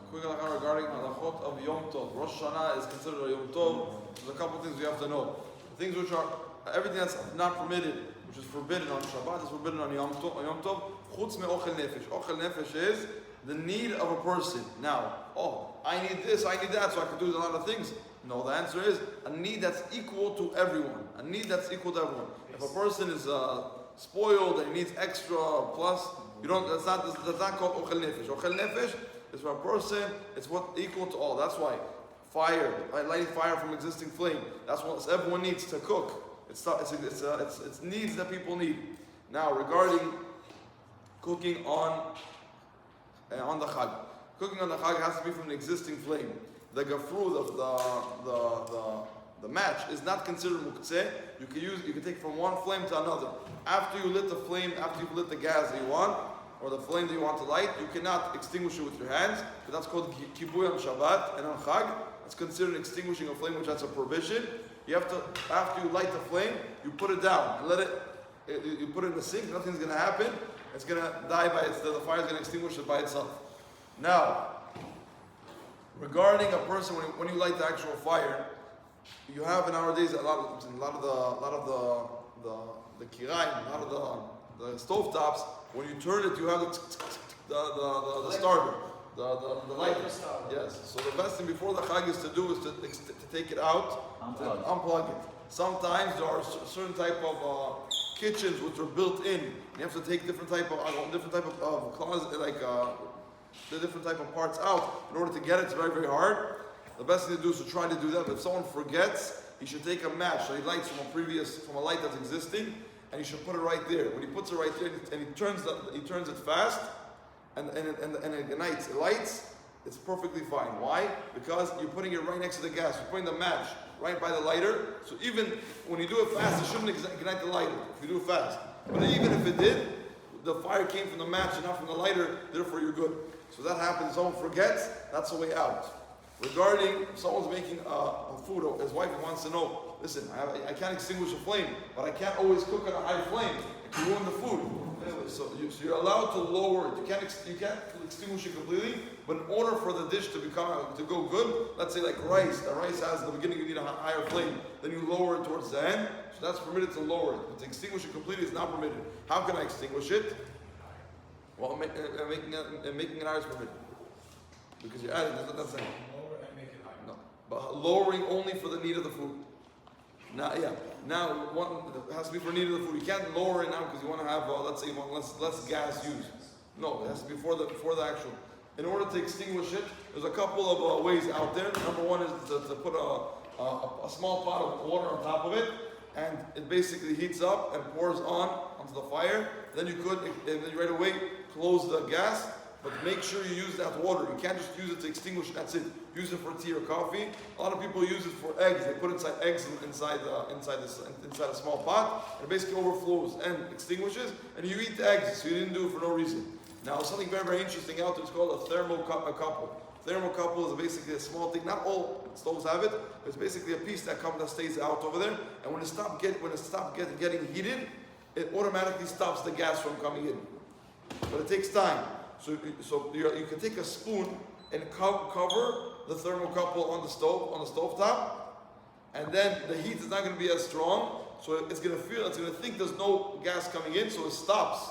quick halakha regarding halachot of Yom Tov. Rosh Hashanah is considered a Yom Tov. There's a couple things we have to know. Things which are, everything that's not permitted, which is forbidden on Shabbat, is forbidden on Yom Tov. Chutz me ochel nefesh. Ochel nefesh is the need of a person. Now, I need this, I need that, so I can do a lot of things. No, the answer is a need that's equal to everyone. A need that's equal to everyone. If a person is spoiled and he needs extra plus, that's not called ochel nefesh. Ochel nefesh is for a person, it's what equal to all. That's why fire, lighting fire from existing flame. That's what everyone needs to cook. It's needs that people need. Now, regarding cooking on the Chag. Cooking on the Chag has to be from an existing flame. The gafru, the match, is not considered muktzeh. You can take from one flame to another. After you lit the flame, after you've lit the gas that you want, or the flame that you want to light, you cannot extinguish it with your hands. But that's called kibuy on Shabbat, and on Chag, it's considered extinguishing a flame, which that's a prohibition. You have to, after you light the flame, you put it down and you put it in the sink. Nothing's going to happen. It's going to die by itself. The fire is going to extinguish it by itself. Now, regarding a person, when you light the actual fire, you have nowadays a lot of the kiraim, a lot of the stove tops. When you turn it, you have the starter, the lighter. Yes. So the best thing before the Chag is to do is to take it out, unplug it. Sometimes there are certain type of kitchens which are built in. You have to take different type of closet, like the different type of parts out in order to get it. It's very, very hard. The best thing to do is to try to do that. But if someone forgets, he should take a match that he lights from a light that's existing, and he should put it right there. When he puts it right there, and he turns it fast, and it ignites, it lights, it's perfectly fine. Why? Because you're putting it right next to the gas. You're putting the match right by the lighter. So even when you do it fast, it shouldn't ignite the lighter if you do it fast. But even if it did, the fire came from the match and not from the lighter, therefore you're good. So that happens, someone forgets, that's the way out. Regarding if someone's making food, or his wife wants to know, listen, I can't extinguish a flame, but I can't always cook on a high flame. It can ruin the food. So you're allowed to lower it. You can't extinguish it completely, but in order for the dish to go good, let's say like rice. The rice has, in the beginning you need a higher flame, then you lower it towards the end. So that's permitted to lower it. But to extinguish it completely is not permitted. How can I extinguish it? Well, making it higher is permitted. Because you're adding, that's it. No, but lowering only for the need of the food. Now, it has to be for need of the food. You can't lower it now because you want to have, let's say, you want less gas used. No, it has to be before the actual. In order to extinguish it, there's a couple of ways out there. Number one is to put a small pot of water on top of it, and it basically heats up and pours onto the fire. Then you right away close the gas. But make sure you use that water. You can't just use it to extinguish. That's it. Use it for tea or coffee. A lot of people use it for eggs. They put eggs inside a small pot, and it basically overflows and extinguishes. And you eat the eggs, so you didn't do it for no reason. Now, something very, very interesting out there is called a thermocouple. Thermocouple is basically a small thing. Not all stoves have it, but it's basically a piece that stays out over there. And when it stops getting heated, it automatically stops the gas from coming in. But it takes time. So you can take a spoon and cover the thermocouple on the stove top, and then the heat is not going to be as strong. So it's going to think there's no gas coming in, so it stops.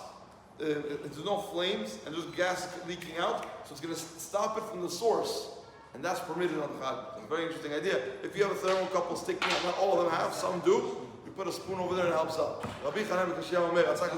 There's no flames and there's gas leaking out, so it's going to stop it from the source, and that's permitted on the Chag. It's a very interesting idea. If you have a thermocouple sticking out, not all of them have, some do. You put a spoon over there and it helps out.